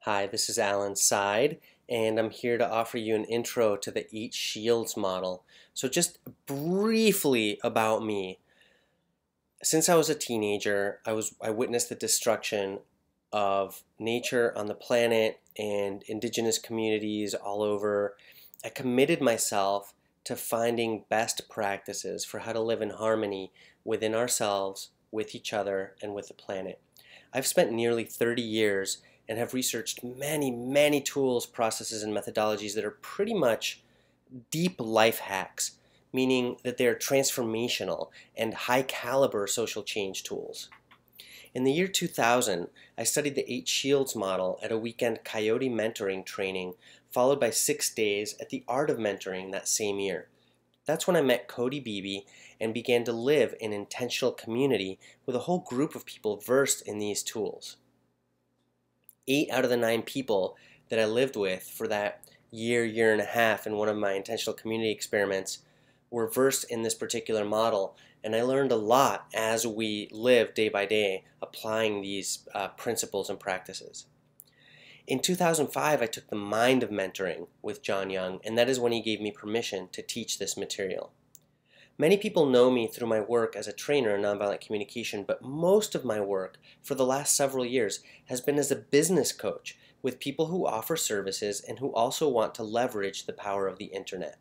Hi, this is Alan Seid, and I'm here to offer you an intro to the 8 Shields model. So just briefly about me. Since I was a teenager, I witnessed the destruction of nature on the planet and indigenous communities all over. I committed myself to finding best practices for how to live in harmony within ourselves, with each other, and with the planet. I've spent nearly 30 years and have researched many tools, processes, and methodologies that are pretty much deep life hacks, meaning that they are transformational and high caliber social change tools. In the year 2000, I studied the 8 Shields model at a weekend Coyote mentoring training, followed by 6 days at the Art of Mentoring that same year. That's when I met Cody Beebe and began to live in intentional community with a whole group of people versed in these tools. 8 out of the 9 people that I lived with for that year and a half in one of my intentional community experiments were versed in this particular model, and I learned a lot as we lived day by day applying these principles and practices. In 2005, I took the Mind of Mentoring with Jon Young, and that is when he gave me permission to teach this material. Many people know me through my work as a trainer in nonviolent communication, but most of my work for the last several years has been as a business coach with people who offer services and who also want to leverage the power of the internet.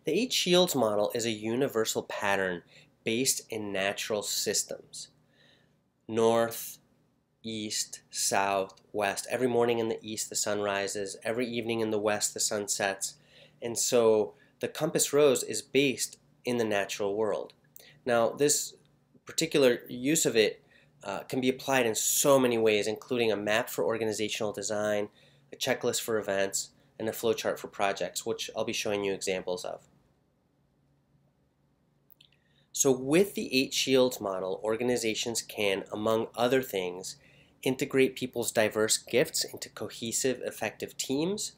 The 8 Shields model is a universal pattern based in natural systems. North, east, south, west. Every morning in the east the sun rises. Every evening in the west the sun sets. And so the compass rose is based in the natural world. Now, this particular use of it can be applied in so many ways, including a map for organizational design, a checklist for events, and a flowchart for projects, which I'll be showing you examples of. So with the 8 Shields model, organizations can, among other things, integrate people's diverse gifts into cohesive, effective teams,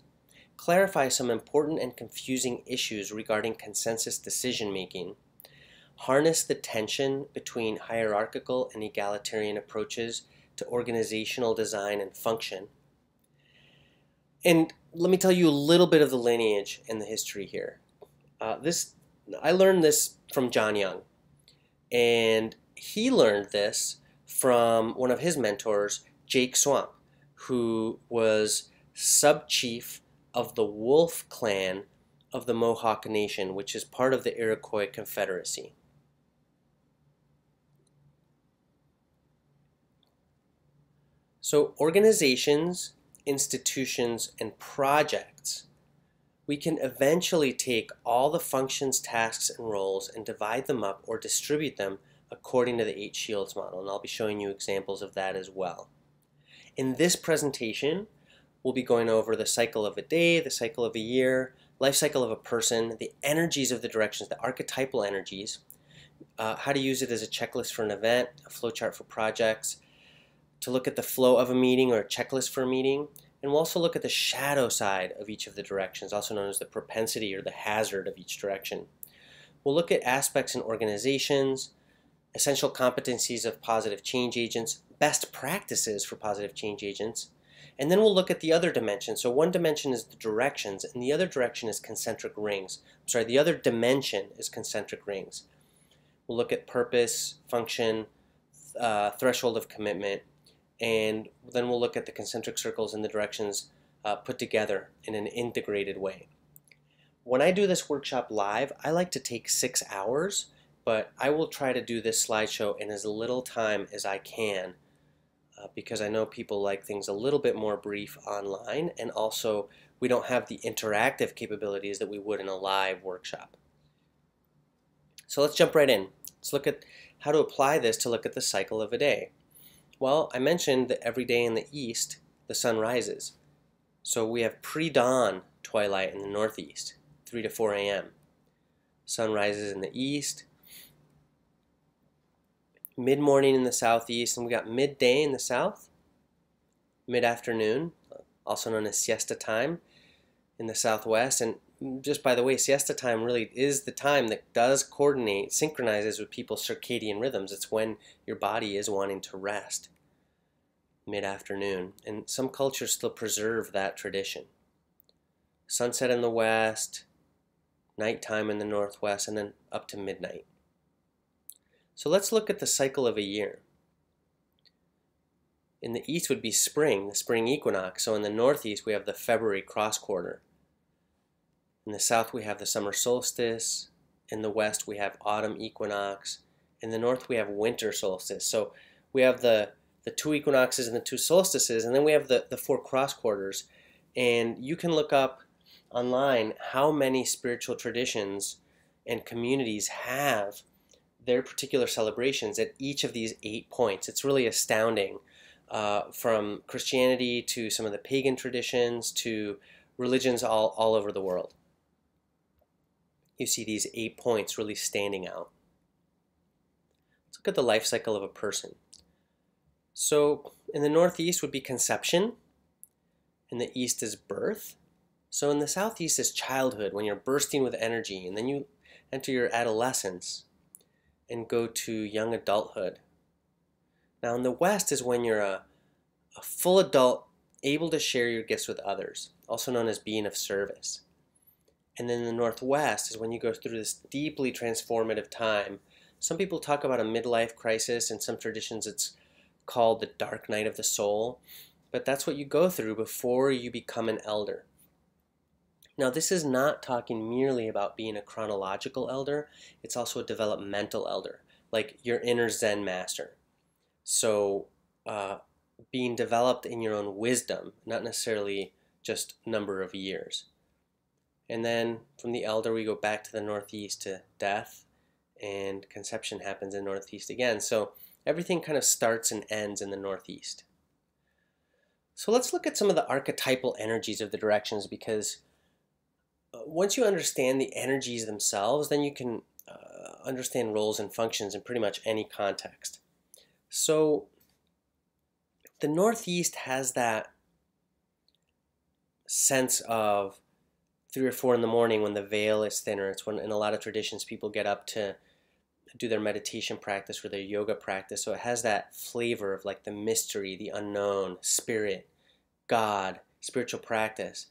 clarify some important and confusing issues regarding consensus decision-making, harness the tension between hierarchical and egalitarian approaches to organizational design and function. And let me tell you a little bit of the lineage and the history here. I learned this from Jon Young, and he learned this from one of his mentors, Jake Swamp, who was sub-chief of the Wolf clan of the Mohawk Nation, which is part of the Iroquois Confederacy. So organizations, institutions, and projects, we can eventually take all the functions, tasks, and roles and divide them up or distribute them according to the 8 Shields model, and I'll be showing you examples of that as well. In this presentation, we'll be going over the cycle of a day, the cycle of a year, life cycle of a person, the energies of the directions, the archetypal energies, how to use it as a checklist for an event, a flowchart for projects, to look at the flow of a meeting or a checklist for a meeting, and we'll also look at the shadow side of each of the directions, also known as the propensity or the hazard of each direction. We'll look at aspects in organizations, essential competencies of positive change agents, best practices for positive change agents, and then we'll look at the other dimension. So one dimension is the directions, and the other direction is concentric rings. The other dimension is concentric rings. We'll look at purpose, function, threshold of commitment, and then we'll look at the concentric circles and the directions put together in an integrated way. When I do this workshop live, I like to take 6 hours, but I will try to do this slideshow in as little time as I can because I know people like things a little bit more brief online, and also we don't have the interactive capabilities that we would in a live workshop. So let's jump right in. Let's look at how to apply this to look at the cycle of a day. Well, I mentioned that every day in the east, the sun rises. So we have pre-dawn twilight in the northeast, 3 to 4 a.m. Sun rises in the east, mid-morning in the southeast, and we got midday in the south, mid-afternoon, also known as siesta time in the southwest. And just by the way, siesta time really is the time that does coordinate, synchronizes with people's circadian rhythms. It's when your body is wanting to rest. mid-afternoon, and some cultures still preserve that tradition. Sunset in the west, nighttime in the northwest, and then up to midnight. So let's look at the cycle of a year. In the east would be spring, the spring equinox. So in the northeast we have the February cross quarter. In the south we have the summer solstice. In the west we have autumn equinox. In the north we have winter solstice. So we have the two equinoxes and the two solstices, and then we have the four cross quarters. And you can look up online how many spiritual traditions and communities have their particular celebrations at each of these 8 points. It's really astounding. From Christianity to some of the pagan traditions to religions all over the world. You see these 8 points really standing out. Let's look at the life cycle of a person. So in the northeast would be conception. In the east is birth. So in the southeast is childhood, when you're bursting with energy, and then you enter your adolescence and go to young adulthood. Now in the west is when you're a full adult, able to share your gifts with others, also known as being of service. And then in the northwest is when you go through this deeply transformative time. Some people talk about a midlife crisis. In some traditions it's called the dark night of the soul. But that's what you go through before you become an elder. Now this is not talking merely about being a chronological elder. It's also a developmental elder, like your inner Zen master. So being developed in your own wisdom, not necessarily just number of years. And then from the elder we go back to the northeast to death, and conception happens in northeast again. So everything kind of starts and ends in the northeast. So let's look at some of the archetypal energies of the directions, because once you understand the energies themselves, then you can understand roles and functions in pretty much any context. So the northeast has that sense of 3 or 4 in the morning when the veil is thinner. It's when in a lot of traditions people get up to do their meditation practice or their yoga practice. So it has that flavor of like the mystery, the unknown, spirit, God, spiritual practice.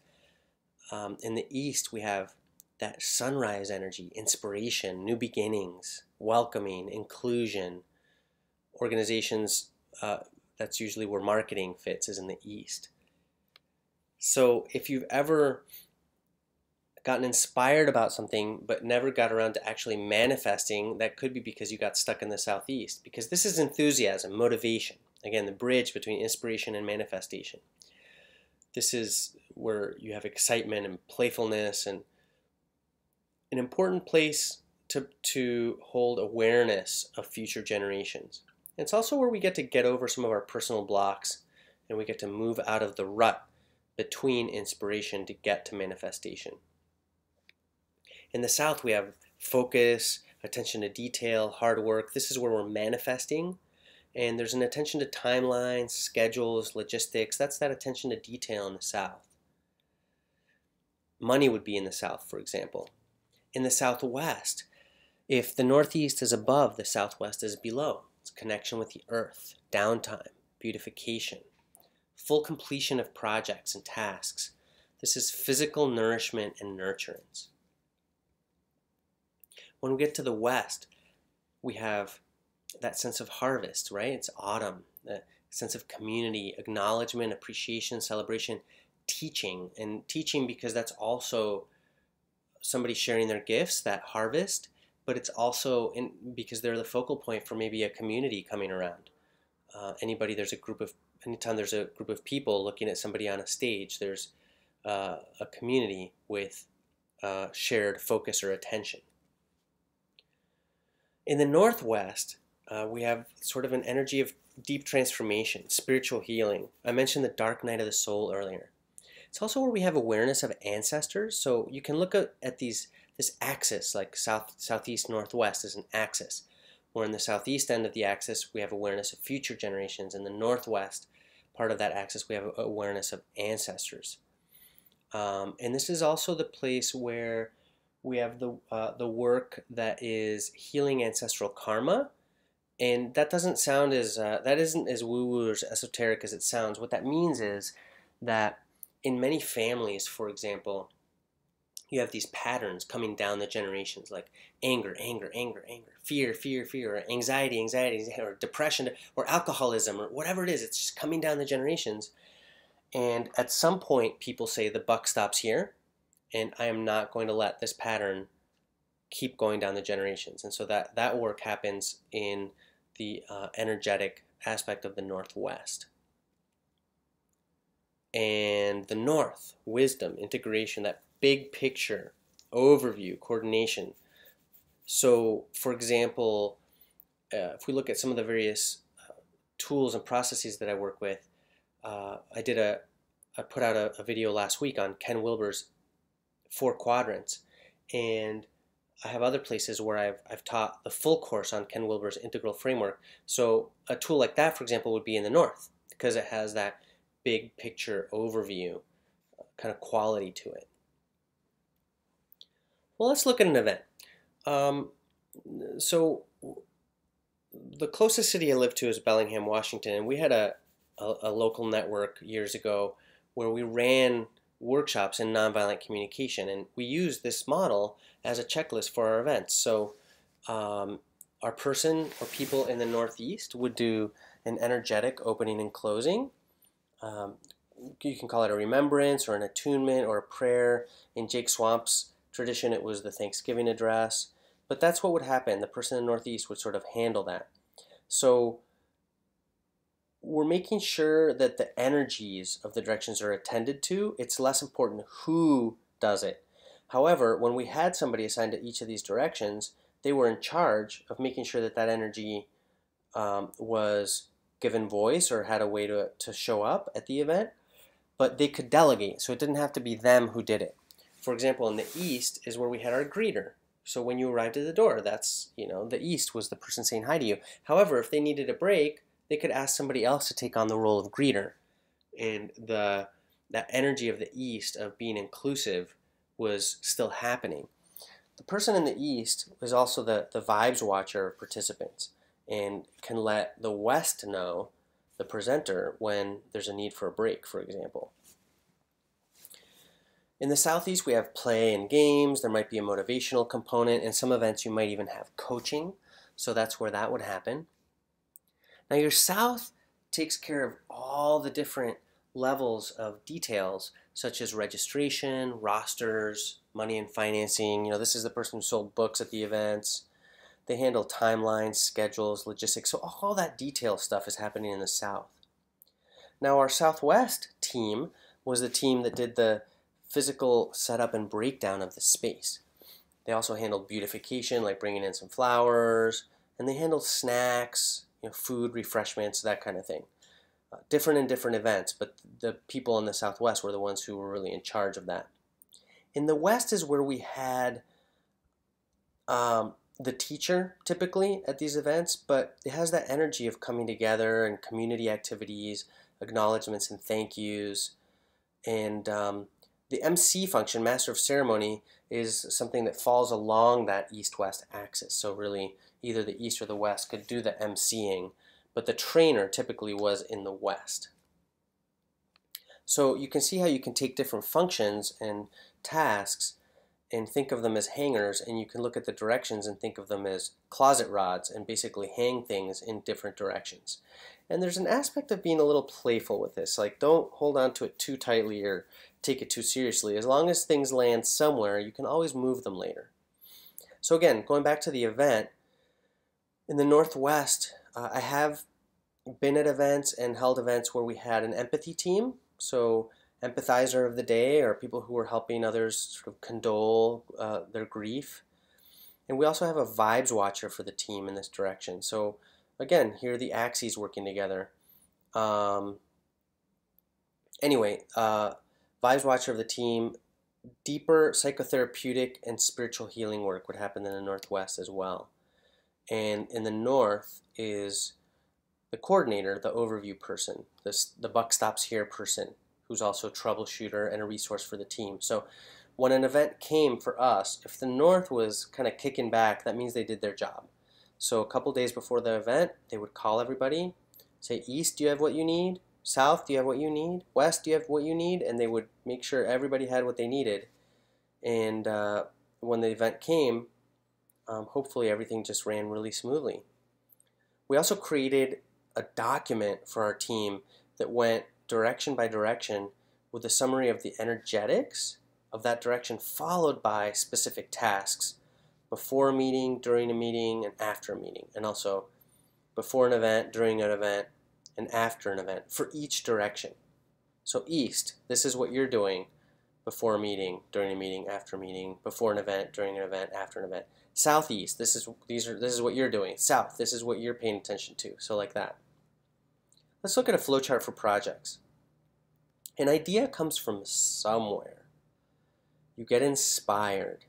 In the east we have that sunrise energy, inspiration, new beginnings, welcoming, inclusion. Organizations, that's usually where marketing fits, is in the east. So if you've ever gotten inspired about something but never got around to actually manifesting, that could be because you got stuck in the southeast, because this is enthusiasm, motivation. Again, the bridge between inspiration and manifestation. This is where you have excitement and playfulness, and an important place to hold awareness of future generations. It's also where we get over some of our personal blocks, and we get to move out of the rut between inspiration to get to manifestation. In the south we have focus, attention to detail, hard work. This is where we're manifesting, and there's an attention to timelines, schedules, logistics. That's that attention to detail in the south. Money would be in the south, for example. In the southwest, if the northeast is above, the southwest is below. It's connection with the earth, downtime, beautification, full completion of projects and tasks. This is physical nourishment and nurturance. When we get to the west, we have that sense of harvest, right? It's autumn, the sense of community, acknowledgement, appreciation, celebration, teaching. And teaching because that's also somebody sharing their gifts, that harvest, but it's also because they're the focal point for maybe a community coming around. Anytime there's a group of people looking at somebody on a stage, there's a community with shared focus or attention. In the northwest, we have sort of an energy of deep transformation, spiritual healing. I mentioned the dark night of the soul earlier. It's also where we have awareness of ancestors. So you can look at this axis, like southeast, northwest is an axis. Where in the southeast end of the axis, we have awareness of future generations. In the northwest part of that axis, we have awareness of ancestors. And this is also the place where we have the work that is healing ancestral karma And that doesn't sound as, that isn't as woo-woo or as esoteric as it sounds. What that means is that in many families, for example, you have these patterns coming down the generations, like anger, anger, anger, anger, fear, fear, fear, or anxiety, anxiety, or depression, or alcoholism, or whatever it is. It's just coming down the generations. And at some point, people say the buck stops here, and I am not going to let this pattern keep going down the generations. And so that work happens in the energetic aspect of the Northwest. And the North, wisdom, integration, that big picture, overview, coordination. So, for example, if we look at some of the various tools and processes that I work with, I put out a video last week on Ken Wilber's 4 quadrants, and I have other places where I've taught the full course on Ken Wilber's integral framework. So a tool like that, for example, would be in the North because it has that big picture overview kind of quality to it. Well, let's look at an event. So the closest city I live to is Bellingham, Washington, and we had a local network years ago where we ran workshops in nonviolent communication, and we used this model as a checklist for our events. So our person or people in the Northeast would do an energetic opening and closing. You can call it a remembrance or an attunement or a prayer. In Jake Swamp's tradition, it was the Thanksgiving address. But that's what would happen. The person in the Northeast would sort of handle that. So we're making sure that the energies of the directions are attended to. It's less important who does it. However, when we had somebody assigned to each of these directions, they were in charge of making sure that that energy was given voice or had a way to show up at the event, but they could delegate, so it didn't have to be them who did it. For example, in the East is where we had our greeter. So when you arrived at the door, that's, the East was the person saying hi to you. However, if they needed a break, they could ask somebody else to take on the role of greeter. And that energy of the East of being inclusive was still happening. The person in the East is also the vibes watcher of participants and can let the West know, the presenter, when there's a need for a break, for example. In the Southeast, we have play and games. There might be a motivational component. In some events, you might even have coaching. So that's where that would happen. Now, your South takes care of all the different levels of details, such as registration, rosters, money and financing. This is the person who sold books at the events. They handle timelines, schedules, logistics. So all that detail stuff is happening in the South. Now, our Southwest team was the team that did the physical setup and breakdown of the space. They also handled beautification, like bringing in some flowers, and they handled snacks, food, refreshments, that kind of thing. Different in different events, but the people in the Southwest were the ones who were really in charge of that. In the West is where we had the teacher typically at these events, but it has that energy of coming together and community activities, acknowledgments and thank yous. And the MC function, Master of Ceremony, is something that falls along that East-West axis. So really, either the East or the West could do the MCing, but the trainer typically was in the West. So you can see how you can take different functions and tasks and think of them as hangers, and you can look at the directions and think of them as closet rods and basically hang things in different directions. And there's an aspect of being a little playful with this, like don't hold on to it too tightly or take it too seriously. As long as things land somewhere, you can always move them later. So again, going back to the event, in the Northwest, I have been at events and held events where we had an empathy team, so empathizer of the day or people who were helping others sort of condole their grief. And we also have a vibes watcher for the team in this direction. So again, here are the axes working together. Anyway, vibes watcher of the team, deeper psychotherapeutic and spiritual healing work would happen in the Northwest as well. And in the North is the coordinator, the overview person, the buck stops here person, who's also a troubleshooter and a resource for the team. So when an event came for us, if the North was kind of kicking back, that means they did their job. So a couple days before the event, they would call everybody, say, East, do you have what you need? South, do you have what you need? West, do you have what you need? And they would make sure everybody had what they needed. And when the event came, hopefully everything just ran really smoothly. We also created a document for our team that went direction by direction with a summary of the energetics of that direction, followed by specific tasks before a meeting, during a meeting, and after a meeting. And also before an event, during an event, and after an event for each direction. So East, this is what you're doing before a meeting, during a meeting, after a meeting, before an event, during an event, after an event. Southeast, this is what you're doing. South, this is what you're paying attention to. So like that. Let's look at a flowchart for projects. An idea comes from somewhere. You get inspired.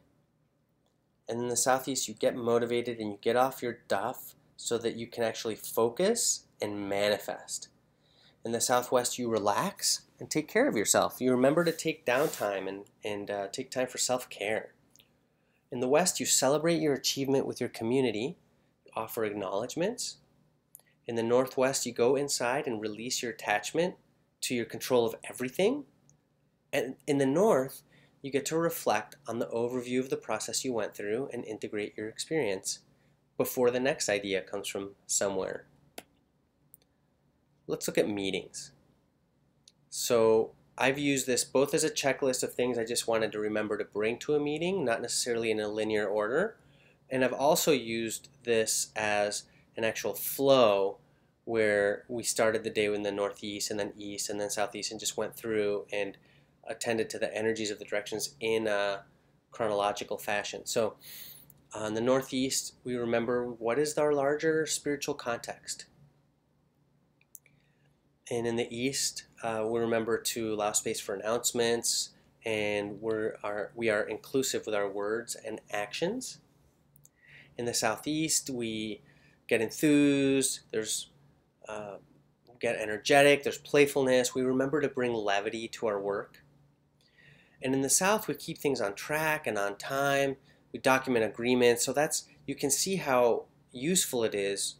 And in the Southeast, you get motivated and you get off your duff so that you can actually focus and manifest. In the Southwest, you relax and take care of yourself. You remember to take downtime and take time for self-care. In the West, you celebrate your achievement with your community, you offer acknowledgments. In the Northwest, you go inside and release your attachment to your control of everything. And in the North, you get to reflect on the overview of the process you went through and integrate your experience before the next idea comes from somewhere. Let's look at meetings. So I've used this both as a checklist of things I just wanted to remember to bring to a meeting, not necessarily in a linear order. And I've also used this as an actual flow where we started the day in the Northeast and then East and then Southeast and just went through and attended to the energies of the directions in a chronological fashion. So in the Northeast, we remember what is our larger spiritual context. And in the East, we remember to allow space for announcements, and we are inclusive with our words and actions. In the Southeast, we get enthused, get energetic, there's playfulness. We remember to bring levity to our work. And in the South, we keep things on track and on time. We document agreements. So you can see how useful it is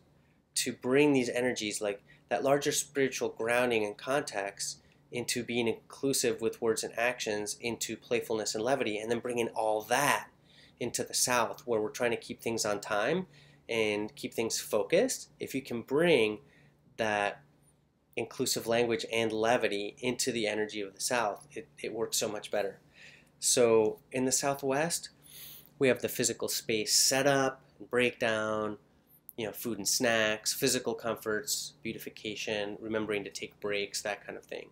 to bring these energies, like that larger spiritual grounding and context, into being inclusive with words and actions, into playfulness and levity, and then bringing all that into the South, where we're trying to keep things on time and keep things focused. If you can bring that inclusive language and levity into the energy of the South, it works so much better. So in the Southwest, we have the physical space setup and breakdown, food and snacks, physical comforts, beautification, remembering to take breaks, that kind of thing.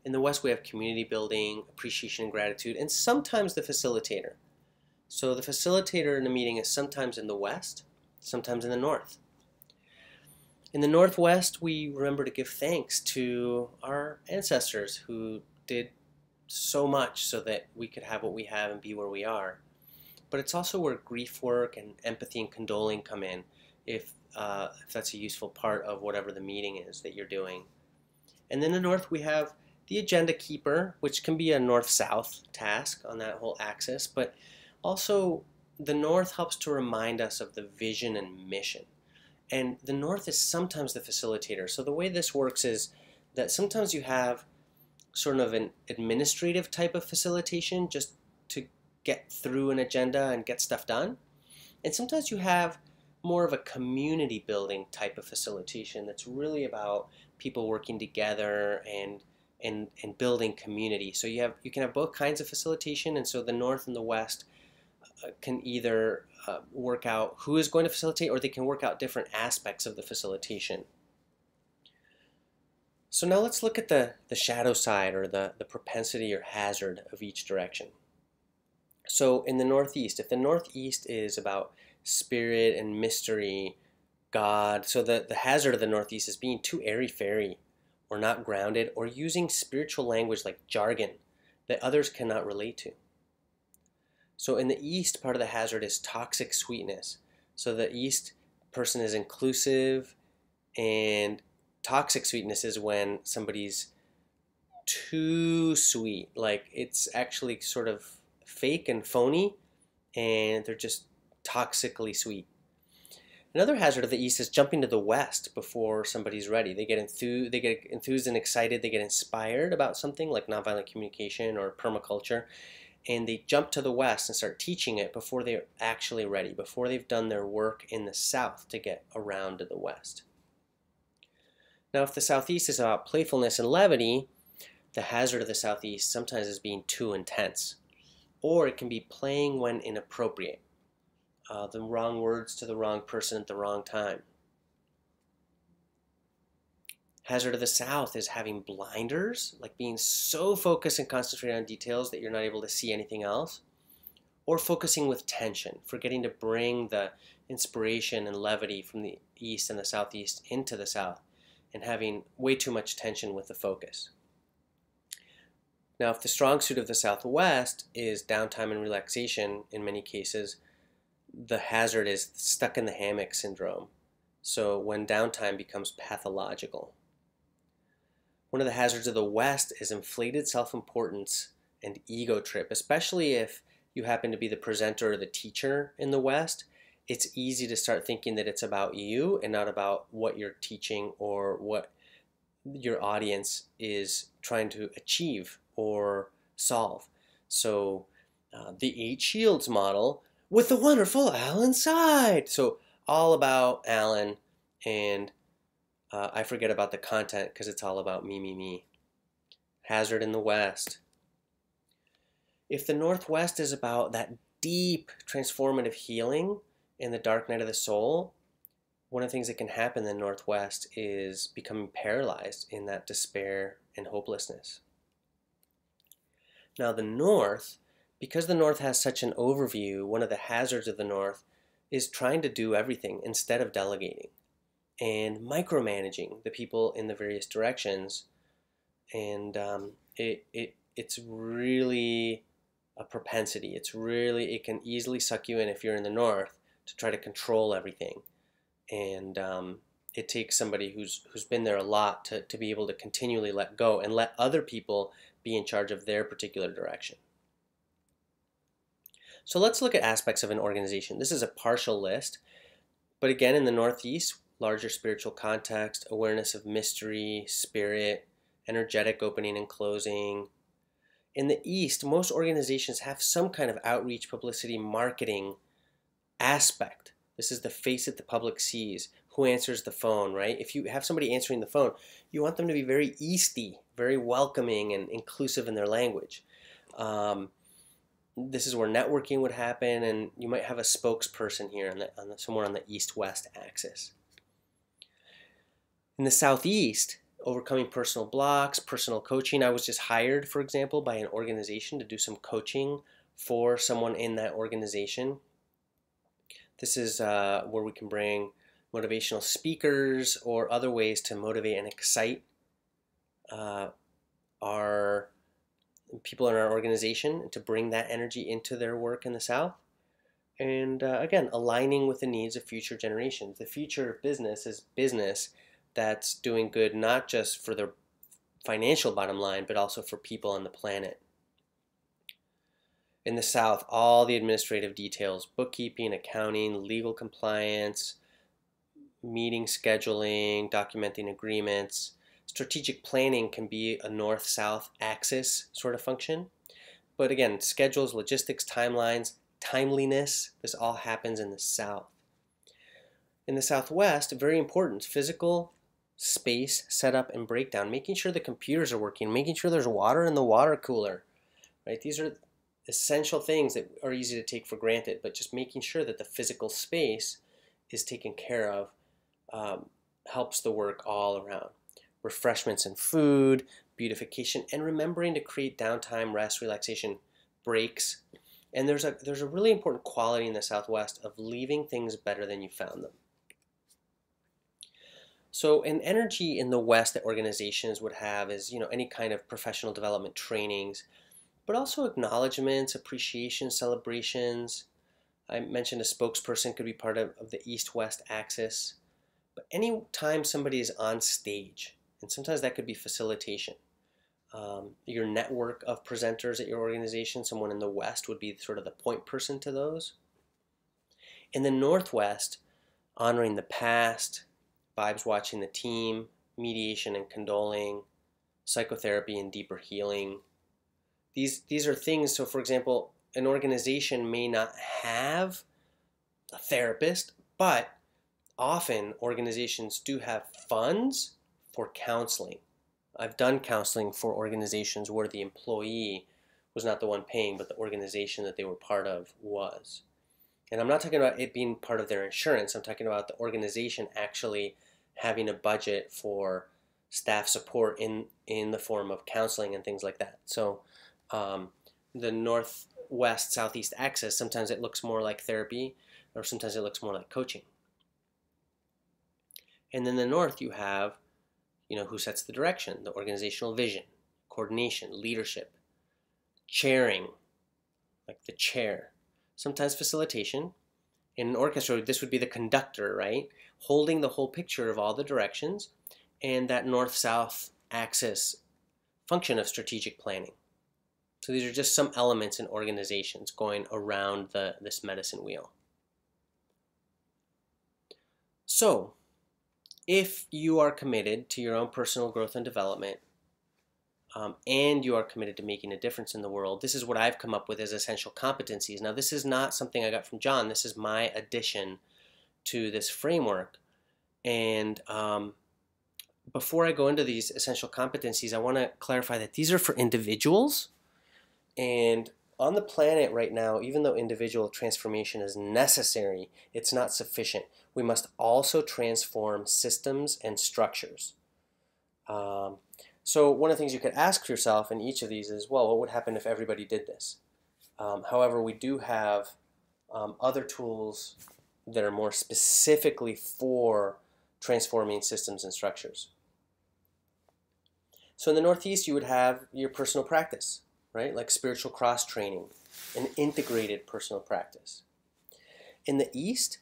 In the West, we have community building, appreciation and gratitude, and sometimes the facilitator. So the facilitator in a meeting is sometimes in the West, sometimes in the North. In the Northwest, we remember to give thanks to our ancestors who did so much so that we could have what we have and be where we are. But it's also where grief work and empathy and condoling come in, if that's a useful part of whatever the meeting is that you're doing. And then in the North, we have the agenda keeper, which can be a north-south task on that whole axis, but also the North helps to remind us of the vision and mission. And the North is sometimes the facilitator. So the way this works is that sometimes you have sort of an administrative type of facilitation just to get through an agenda and get stuff done. And sometimes you have more of a community building type of facilitation that's really about people working together and building community. So you can have both kinds of facilitation, and so the North and the West can either work out who is going to facilitate, or they can work out different aspects of the facilitation. So now let's look at the shadow side, or the propensity or hazard of each direction. So in the Northeast, if the Northeast is about spirit and mystery, God, so the hazard of the Northeast is being too airy-fairy or not grounded, or using spiritual language like jargon that others cannot relate to. So in the East, part of the hazard is toxic sweetness. So the East person is inclusive, and toxic sweetness is when somebody's too sweet. Like it's actually sort of fake and phony, and they're just toxically sweet. Another hazard of the East is jumping to the West before somebody's ready. They get enthused and excited. They get inspired about something like nonviolent communication or permaculture, and they jump to the West and start teaching it before they're actually ready, before they've done their work in the South to get around to the West. Now, if the Southeast is about playfulness and levity, the hazard of the Southeast sometimes is being too intense, or it can be playing when inappropriate. The wrong words to the wrong person at the wrong time. Hazard of the South is having blinders, like being so focused and concentrated on details that you're not able to see anything else, or focusing with tension, forgetting to bring the inspiration and levity from the East and the Southeast into the South, and having way too much tension with the focus. Now, if the strong suit of the Southwest is downtime and relaxation in many cases, the hazard is stuck in the hammock syndrome. So when downtime becomes pathological. One of the hazards of the West is inflated self-importance and ego trip, especially if you happen to be the presenter or the teacher in the West. It's easy to start thinking that it's about you and not about what you're teaching or what your audience is trying to achieve or solve. So the 8 Shields model with the wonderful Alan Seid. So all about Alan, and I forget about the content because it's all about me, me, me. Hazard in the West. If the Northwest is about that deep transformative healing in the dark night of the soul, one of the things that can happen in the Northwest is becoming paralyzed in that despair and hopelessness. Now the North, because the North has such an overview, one of the hazards of the North is trying to do everything instead of delegating and micromanaging the people in the various directions. And it's really a propensity. It can easily suck you in if you're in the North to try to control everything. And it takes somebody who's been there a lot to be able to continually let go and let other people be in charge of their particular direction. So let's look at aspects of an organization. This is a partial list, but again, in the Northeast, larger spiritual context, awareness of mystery, spirit, energetic opening and closing. In the East, most organizations have some kind of outreach, publicity, marketing aspect. This is the face that the public sees. Who answers the phone, right? If you have somebody answering the phone, you want them to be very Easty, very welcoming and inclusive in their language. This is where networking would happen, and you might have a spokesperson here somewhere on the East-West axis. In the Southeast, overcoming personal blocks, personal coaching. I was just hired, for example, by an organization to do some coaching for someone in that organization. This is where we can bring motivational speakers or other ways to motivate and excite our people in our organization and to bring that energy into their work in the South. And again, aligning with the needs of future generations. The future of business is business that's doing good not just for their financial bottom line, but also for people on the planet. In the South, all the administrative details, bookkeeping, accounting, legal compliance, meeting scheduling, documenting agreements. Strategic planning can be a north-south axis sort of function. But again, schedules, logistics, timelines, timeliness, this all happens in the South. In the Southwest, very important, physical space setup and breakdown, making sure the computers are working, making sure there's water in the water cooler, right? These are essential things that are easy to take for granted, but just making sure that the physical space is taken care of helps the work all around. Refreshments and food, beautification, and remembering to create downtime, rest, relaxation, breaks. And there's a really important quality in the Southwest of leaving things better than you found them. So an energy in the West that organizations would have is, any kind of professional development trainings, but also acknowledgments, appreciation, celebrations. I mentioned a spokesperson could be part of the East-West axis. But any time somebody is on stage, and sometimes that could be facilitation. Your network of presenters at your organization, someone in the West would be sort of the point person to those. In the Northwest, honoring the past, vibes watching the team, mediation and condoling, psychotherapy and deeper healing. These are things, so for example, an organization may not have a therapist, but often organizations do have funds for counseling. I've done counseling for organizations where the employee was not the one paying, but the organization that they were part of was. And I'm not talking about it being part of their insurance. I'm talking about the organization actually having a budget for staff support in the form of counseling and things like that. So the northwest southeast axis, sometimes it looks more like therapy, or sometimes it looks more like coaching. And then the north, you have, who sets the direction, the organizational vision, coordination, leadership, chairing, like the chair, sometimes facilitation. In an orchestra, this would be the conductor, right? Holding the whole picture of all the directions, and that north-south axis function of strategic planning. So these are just some elements in organizations going around this medicine wheel. So, if you are committed to your own personal growth and development, and you are committed to making a difference in the world, this is what I've come up with as essential competencies. Now, this is not something I got from Jon. This is my addition to this framework. And before I go into these essential competencies, I want to clarify that these are for individuals. And on the planet right now, even though individual transformation is necessary, it's not sufficient. We must also transform systems and structures. So one of the things you could ask yourself in each of these is, well, what would happen if everybody did this? However, we do have other tools that are more specifically for transforming systems and structures. So in the Northeast, you would have your personal practice, right? Like spiritual cross-training, an integrated personal practice. In the East,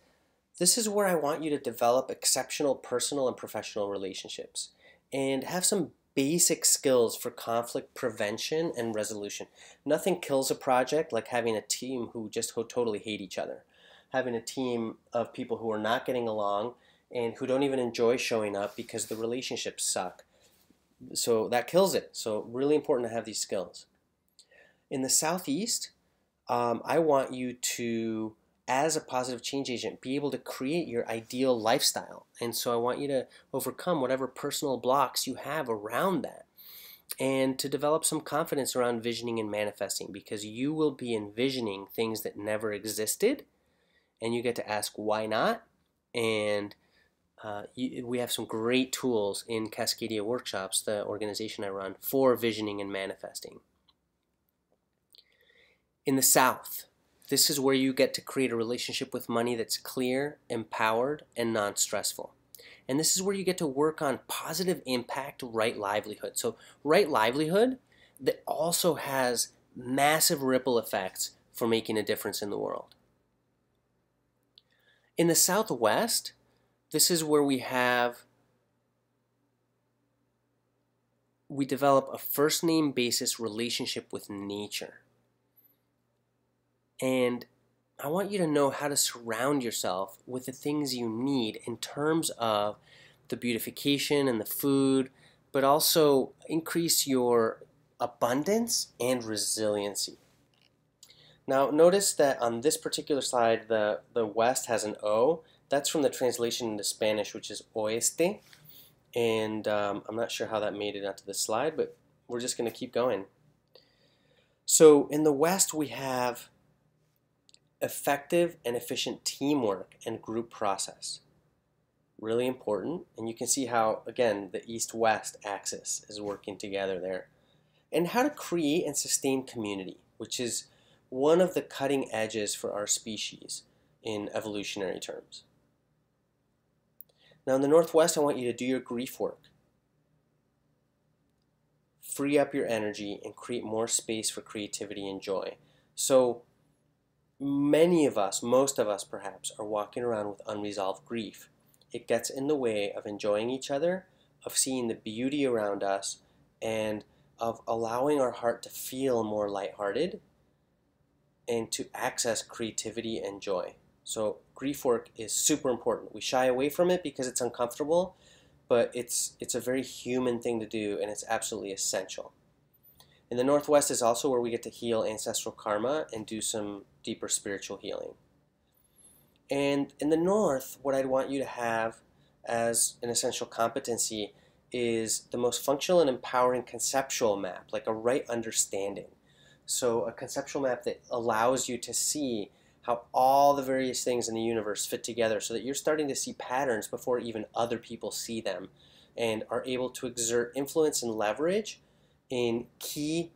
this is where I want you to develop exceptional personal and professional relationships and have some basic skills for conflict prevention and resolution. Nothing kills a project like having a team who just totally hate each other. Having a team of people who are not getting along and who don't even enjoy showing up because the relationships suck. So that kills it. So really important to have these skills. In the Southeast, I want you to, as a positive change agent, be able to create your ideal lifestyle. And so I want you to overcome whatever personal blocks you have around that and to develop some confidence around visioning and manifesting, because you will be envisioning things that never existed and you get to ask why not. And we have some great tools in Cascadia workshops, the organization I run, for visioning and manifesting. In the South, this is where you get to create a relationship with money that's clear, empowered, and non-stressful. And this is where you get to work on positive impact, right livelihood. So right livelihood that also has massive ripple effects for making a difference in the world. In the Southwest, this is where we develop a first name basis relationship with nature. And I want you to know how to surround yourself with the things you need in terms of the beautification and the food, but also increase your abundance and resiliency. Now notice that on this particular slide, the West has an O. That's from the translation into Spanish, which is oeste. And I'm not sure how that made it onto the slide, but we're just going to keep going. So in the West, we have effective and efficient teamwork and group process. Really important. And you can see how, again, the East-West axis is working together there. And how to create and sustain community, which is one of the cutting edges for our species in evolutionary terms. Now in the Northwest, I want you to do your grief work. Free up your energy and create more space for creativity and joy. So many of us, most of us perhaps, are walking around with unresolved grief. It gets in the way of enjoying each other, of seeing the beauty around us, and of allowing our heart to feel more lighthearted and to access creativity and joy. So grief work is super important. We shy away from it because it's uncomfortable, but it's a very human thing to do, and it's absolutely essential. In the Northwest is also where we get to heal ancestral karma and do some deeper spiritual healing. And in the North, what I'd want you to have as an essential competency is the most functional and empowering conceptual map, like a right understanding. So a conceptual map that allows you to see how all the various things in the universe fit together so that you're starting to see patterns before even other people see them and are able to exert influence and leverage in key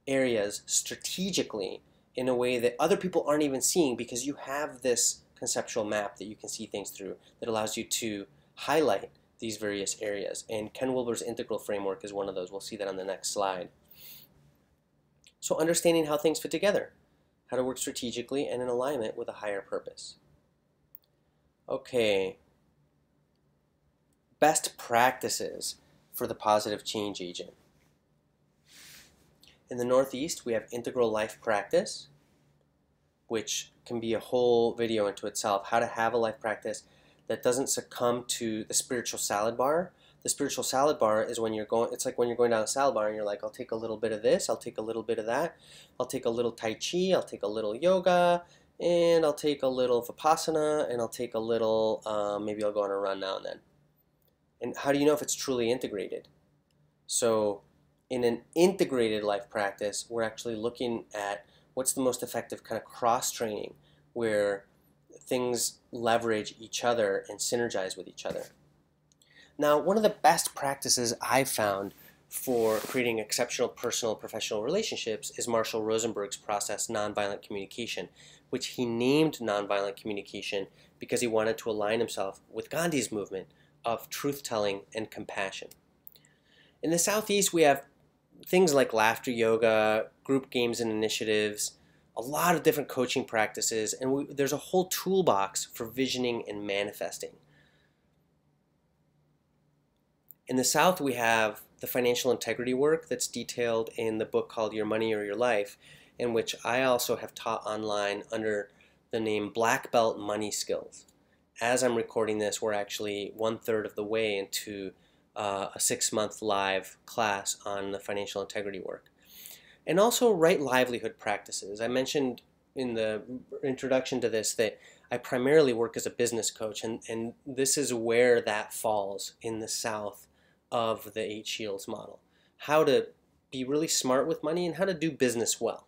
areas strategically in a way that other people aren't even seeing, because you have this conceptual map that you can see things through that allows you to highlight these various areas. And Ken Wilber's integral framework is one of those. We'll see that on the next slide. So understanding how things fit together, how to work strategically and in alignment with a higher purpose. Okay. Best practices for the positive change agent. In the Northeast, we have integral life practice, which can be a whole video into itself, how to have a life practice that doesn't succumb to the spiritual salad bar. The spiritual salad bar is when you're going, it's like when you're going down a salad bar and you're like, I'll take a little bit of this, I'll take a little bit of that, I'll take a little Tai Chi, I'll take a little yoga, and I'll take a little Vipassana, and I'll take a little, maybe I'll go on a run now and then. And how do you know if it's truly integrated? So in an integrated life practice, we're actually looking at what's the most effective kind of cross-training where things leverage each other and synergize with each other. Now, one of the best practices I've found for creating exceptional personal and professional relationships is Marshall Rosenberg's process, nonviolent communication, which he named nonviolent communication because he wanted to align himself with Gandhi's movement of truth-telling and compassion. In the Southeast, we have things like laughter yoga, group games and initiatives, a lot of different coaching practices, and there's a whole toolbox for visioning and manifesting. In the South, we have the financial integrity work that's detailed in the book called Your Money or Your Life, in which I also have taught online under the name Black Belt Money Skills. As I'm recording this, we're actually 1/3 of the way into a 6-month live class on the financial integrity work. And also right livelihood practices. I mentioned in the introduction to this that I primarily work as a business coach, and this is where that falls in the South of the 8 Shields model. How to be really smart with money and how to do business well.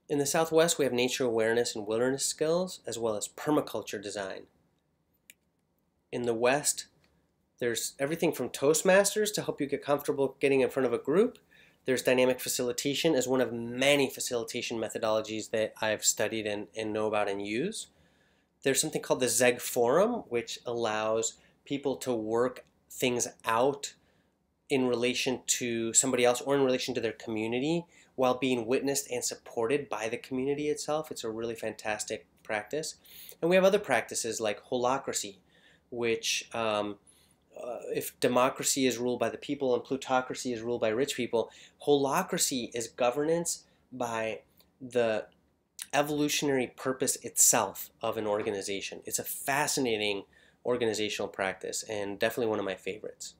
In the Southwest, we have nature awareness and wilderness skills, as well as permaculture design. In the West, there's everything from Toastmasters to help you get comfortable getting in front of a group. There's dynamic facilitation as one of many facilitation methodologies that I've studied and know about and use. There's something called the ZEGG Forum, which allows people to work things out in relation to somebody else or in relation to their community while being witnessed and supported by the community itself. It's a really fantastic practice. And we have other practices like holacracy, which if democracy is ruled by the people and plutocracy is ruled by rich people, holacracy is governance by the evolutionary purpose itself of an organization. It's a fascinating organizational practice and definitely one of my favorites.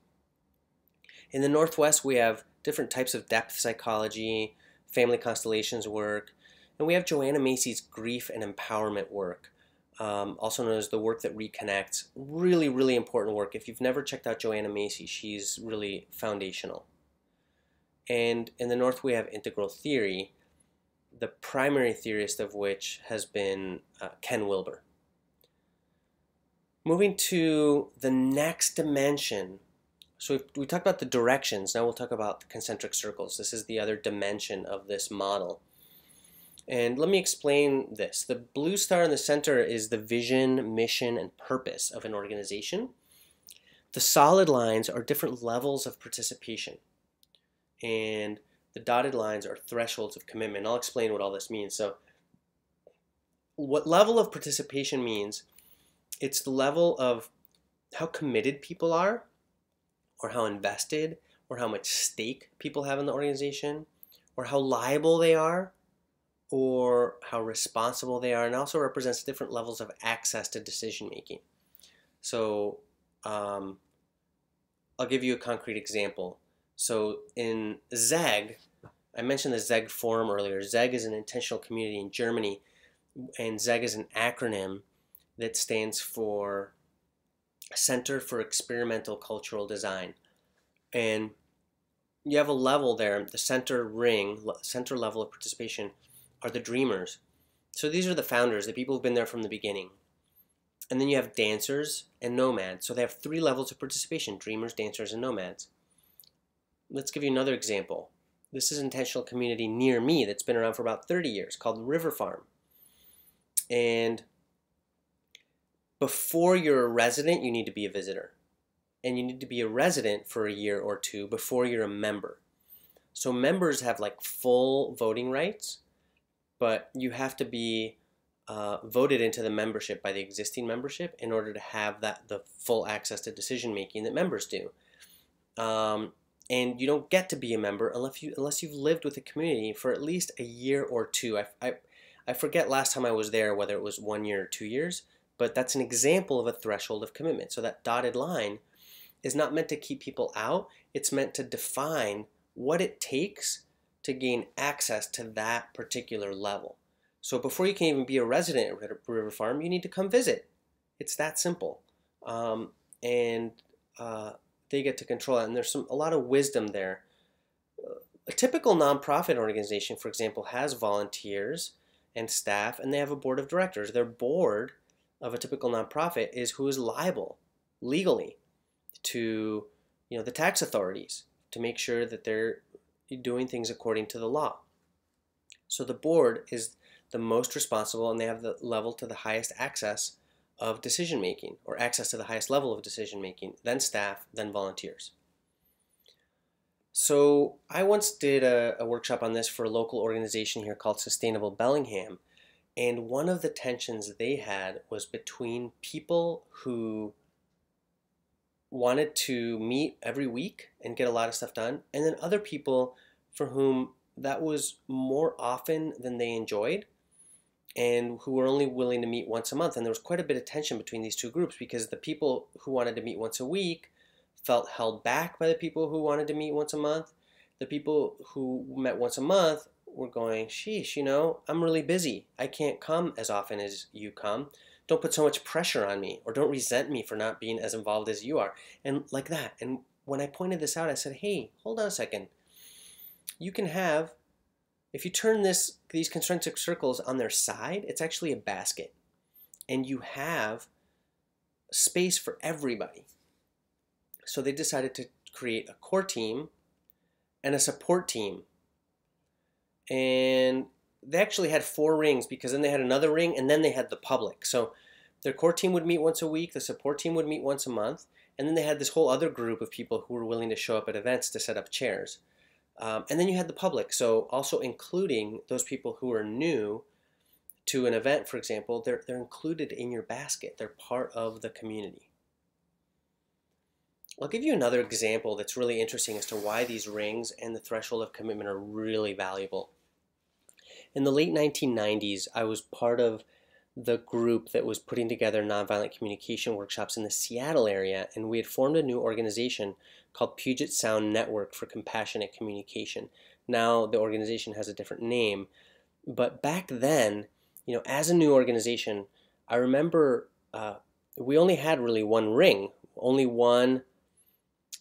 In the Northwest, we have different types of depth psychology, family constellations work, and we have Joanna Macy's grief and empowerment work. Also known as the work that reconnects. Really, really important work. If you've never checked out Joanna Macy, she's really foundational. And in the North, we have integral theory, the primary theorist of which has been Ken Wilber. Moving to the next dimension. So we talked about the directions. Now we'll talk about the concentric circles. This is the other dimension of this model. And let me explain this. The blue star in the center is the vision, mission, and purpose of an organization. The solid lines are different levels of participation. And the dotted lines are thresholds of commitment. I'll explain what all this means. So what level of participation means, it's the level of how committed people are, or how invested, or how much stake people have in the organization, or how liable they are, or how responsible they are, and also represents different levels of access to decision making. So I'll give you a concrete example. So in ZEGG, I mentioned the ZEGG forum earlier. ZEGG is an intentional community in Germany, and ZEGG is an acronym that stands for Center for Experimental Cultural Design. And you have a level there, the center level of participation are the dreamers. So these are the founders, the people who've been there from the beginning. And then you have dancers and nomads. So they have 3 levels of participation: dreamers, dancers, and nomads. Let's give you another example. This is an intentional community near me that's been around for about 30 years called River Farm. And before you're a resident, you need to be a visitor. And you need to be a resident for a year or 2 before you're a member. So members have like full voting rights, but you have to be voted into the membership by the existing membership in order to have the full access to decision making that members do. And you don't get to be a member unless you've lived with the community for at least a year or 2. I forget last time I was there whether it was 1 year or 2 years, but that's an example of a threshold of commitment. So that dotted line is not meant to keep people out. It's meant to define what it takes to gain access to that particular level. So before you can even be a resident at River Farm, you need to come visit. It's that simple. They get to control it, and there's a lot of wisdom there. A typical nonprofit organization, for example, has volunteers and staff, and they have a board of directors. Their board of a typical nonprofit is who is liable legally to the tax authorities to make sure that they're doing things according to the law. So the board is the most responsible, and they have the level to the highest access of decision making, or access to the highest level of decision making, then staff, then volunteers. So I once did a workshop on this for a local organization here called Sustainable Bellingham, and one of the tensions they had was between people who wanted to meet every week and get a lot of stuff done, and then other people for whom that was more often than they enjoyed, and who were only willing to meet once a month. And there was quite a bit of tension between these 2 groups, because the people who wanted to meet once a week felt held back by the people who wanted to meet once a month. The people who met once a month were going, sheesh, I'm really busy. I can't come as often as you come. Don't put so much pressure on me, or don't resent me for not being as involved as you are. And like that. And when I pointed this out, I said, hey, hold on a second. You can have, if you turn these concentric circles on their side, it's actually a basket. And you have space for everybody. So they decided to create a core team and a support team. And they actually had 4 rings, because then they had another ring, and then they had the public. So their core team would meet once a week, the support team would meet once a month, and then they had this whole other group of people who were willing to show up at events to set up chairs. And then you had the public, so also including those people who are new to an event, for example, they're included in your basket. They're part of the community. I'll give you another example that's really interesting as to why these rings and the threshold of commitment are really valuable. In the late 1990s, I was part of the group that was putting together nonviolent communication workshops in the Seattle area, and we had formed a new organization called Puget Sound Network for Compassionate Communication. Now the organization has a different name, but back then, as a new organization, I remember we only had really 1 ring, only 1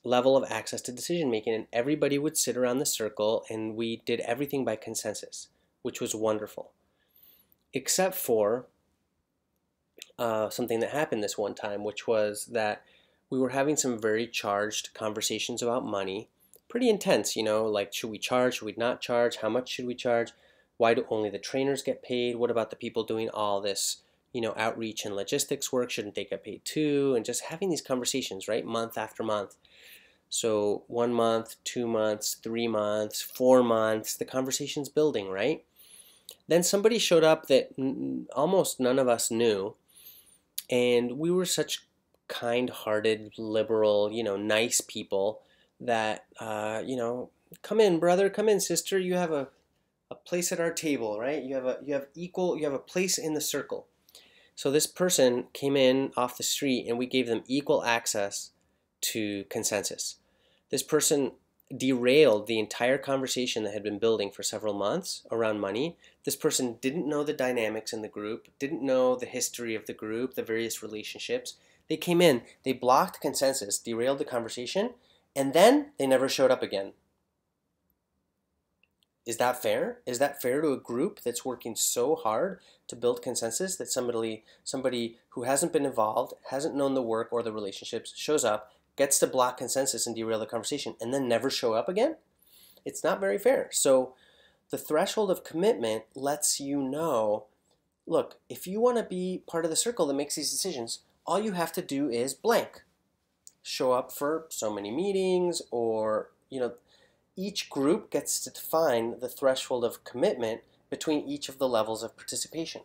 level of access to decision making, and everybody would sit around the circle, and we did everything by consensus, which was wonderful, except for something that happened this one time, which was that we were having some very charged conversations about money, pretty intense, like should we charge, should we not charge, how much should we charge, why do only the trainers get paid, what about the people doing all this, outreach and logistics work, shouldn't they get paid too, and just having these conversations, right, month after month. So 1 month, 2 months, 3 months, 4 months, the conversation's building, right? Then somebody showed up that almost none of us knew, and we were such kind-hearted, liberal, nice people that, come in, brother, come in, sister, you have a a place at our table, right? You have a place in the circle. So this person came in off the street and we gave them equal access to consensus. This person derailed the entire conversation that had been building for several months around money. This person didn't know the dynamics in the group, didn't know the history of the group, the various relationships. They came in, they blocked consensus, derailed the conversation, and then they never showed up again. Is that fair? Is that fair to a group that's working so hard to build consensus that somebody who hasn't been involved, hasn't known the work or the relationships, shows up, gets to block consensus and derail the conversation, and then never show up again? It's not very fair. So the threshold of commitment lets you know, look, if you want to be part of the circle that makes these decisions, all you have to do is blank. Show up for so many meetings, or, each group gets to define the threshold of commitment between each of the levels of participation.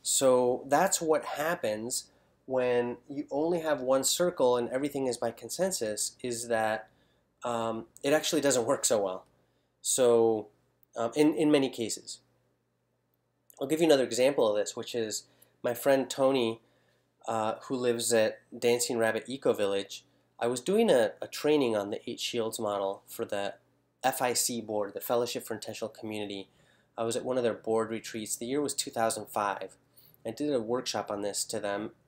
So that's what happens when you only have one circle and everything is by consensus, is that it actually doesn't work so well. So in many cases. I'll give you another example of this, which is my friend Tony, who lives at Dancing Rabbit Eco Village. I was doing a training on the 8 Shields model for the FIC board, the Fellowship for Intentional Community. I was at one of their board retreats. The year was 2005. I did a workshop on this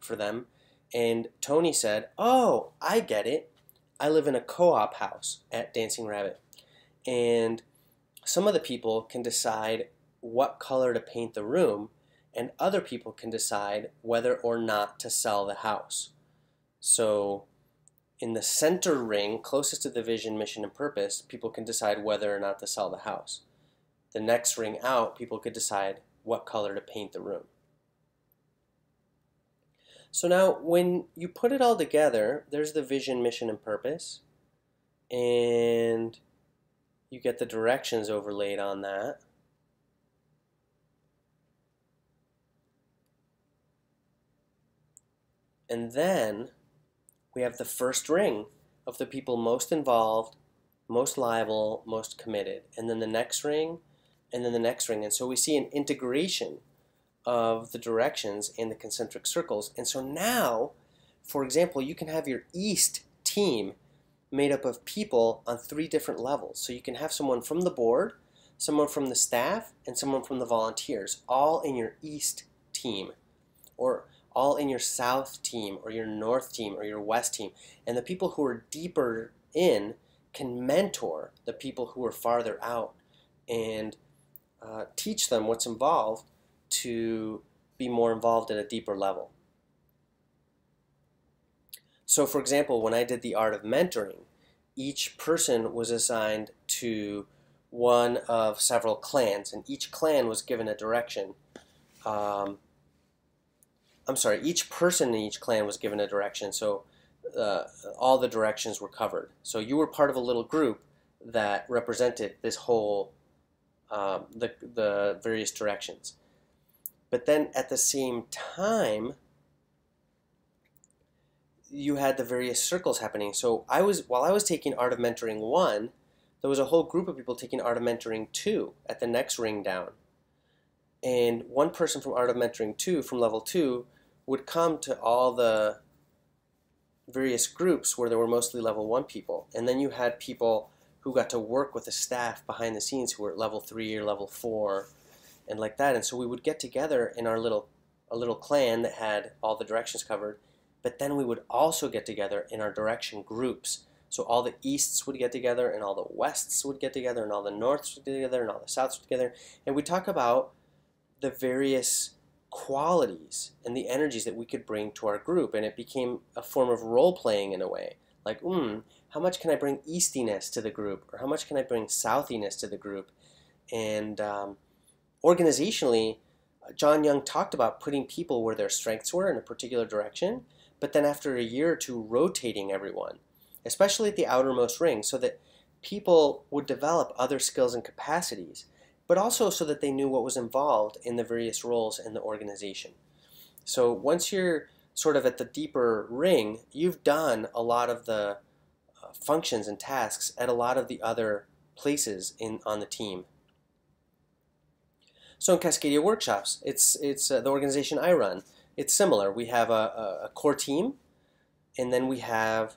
for them, and Tony said, "Oh, I get it. I live in a co-op house at Dancing Rabbit, and some of the people can decide what color to paint the room, and other people can decide whether or not to sell the house. So in the center ring, closest to the vision, mission, and purpose, people can decide whether or not to sell the house. The next ring out, people could decide what color to paint the room." So now when you put it all together, there's the vision, mission, and purpose, and you get the directions overlaid on that. And then we have the first ring of the people most involved, most liable, most committed. And then the next ring, and then the next ring. And so we see an integration of the directions in the concentric circles. And so now, for example, you can have your East team made up of people on 3 different levels. So you can have someone from the board, someone from the staff, and someone from the volunteers, all in your East team, or all in your South team, or your North team, or your West team. And the people who are deeper in can mentor the people who are farther out and teach them what's involved to be more involved at a deeper level. So for example, when I did the art of mentoring, each person was assigned to one of several clans, and each clan was given a direction. Each person in each clan was given a direction, so all the directions were covered. So you were part of a little group that represented this whole, the various directions. But then at the same time, you had the various circles happening. So while I was taking Art of Mentoring 1, there was a whole group of people taking Art of Mentoring 2 at the next ring down. And one person from Art of Mentoring 2, from level 2, would come to all the various groups where there were mostly level 1 people. And then you had people who got to work with the staff behind the scenes who were at level 3 or level 4 and like that. And so we would get together in a little clan that had all the directions covered, but then we would also get together in our direction groups. So all the Easts would get together, and all the Wests would get together, and all the Norths would get together, and all the Souths would get together. And we talk about the various qualities and the energies that we could bring to our group, and it became a form of role-playing in a way. Like, how much can I bring Eastiness to the group, or how much can I bring Southiness to the group? And organizationally, Jon Young talked about putting people where their strengths were in a particular direction, but then after a year or two rotating everyone, especially at the outermost ring, so that people would develop other skills and capacities, but also so that they knew what was involved in the various roles in the organization. So once you're sort of at the deeper ring, you've done a lot of the functions and tasks at a lot of the other places on the team. So in Cascadia Workshops, it's the organization I run. It's similar. We have a core team, and then we have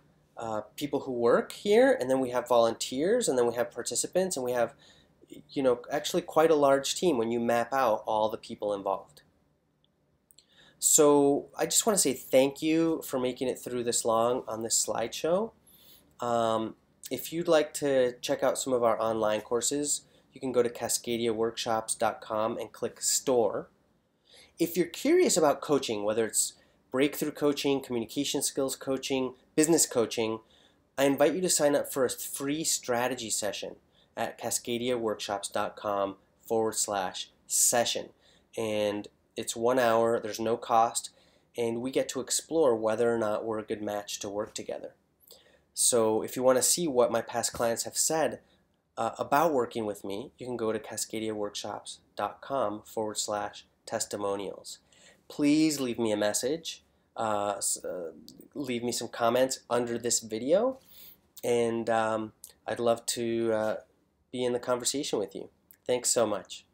people who work here, and then we have volunteers, and then we have participants, and we have, actually quite a large team when you map out all the people involved. So I just want to say thank you for making it through this long on this slideshow. If you'd like to check out some of our online courses, you can go to cascadiaworkshops.com and click Store. If you're curious about coaching, whether it's breakthrough coaching, communication skills coaching, business coaching, I invite you to sign up for a free strategy session at cascadiaworkshops.com/session. And it's 1 hour, there's no cost, and we get to explore whether or not we're a good match to work together. So if you want to see what my past clients have said about working with me, you can go to cascadiaworkshops.com/testimonials. Please leave me a message, leave me some comments under this video, and I'd love to be in the conversation with you. Thanks so much.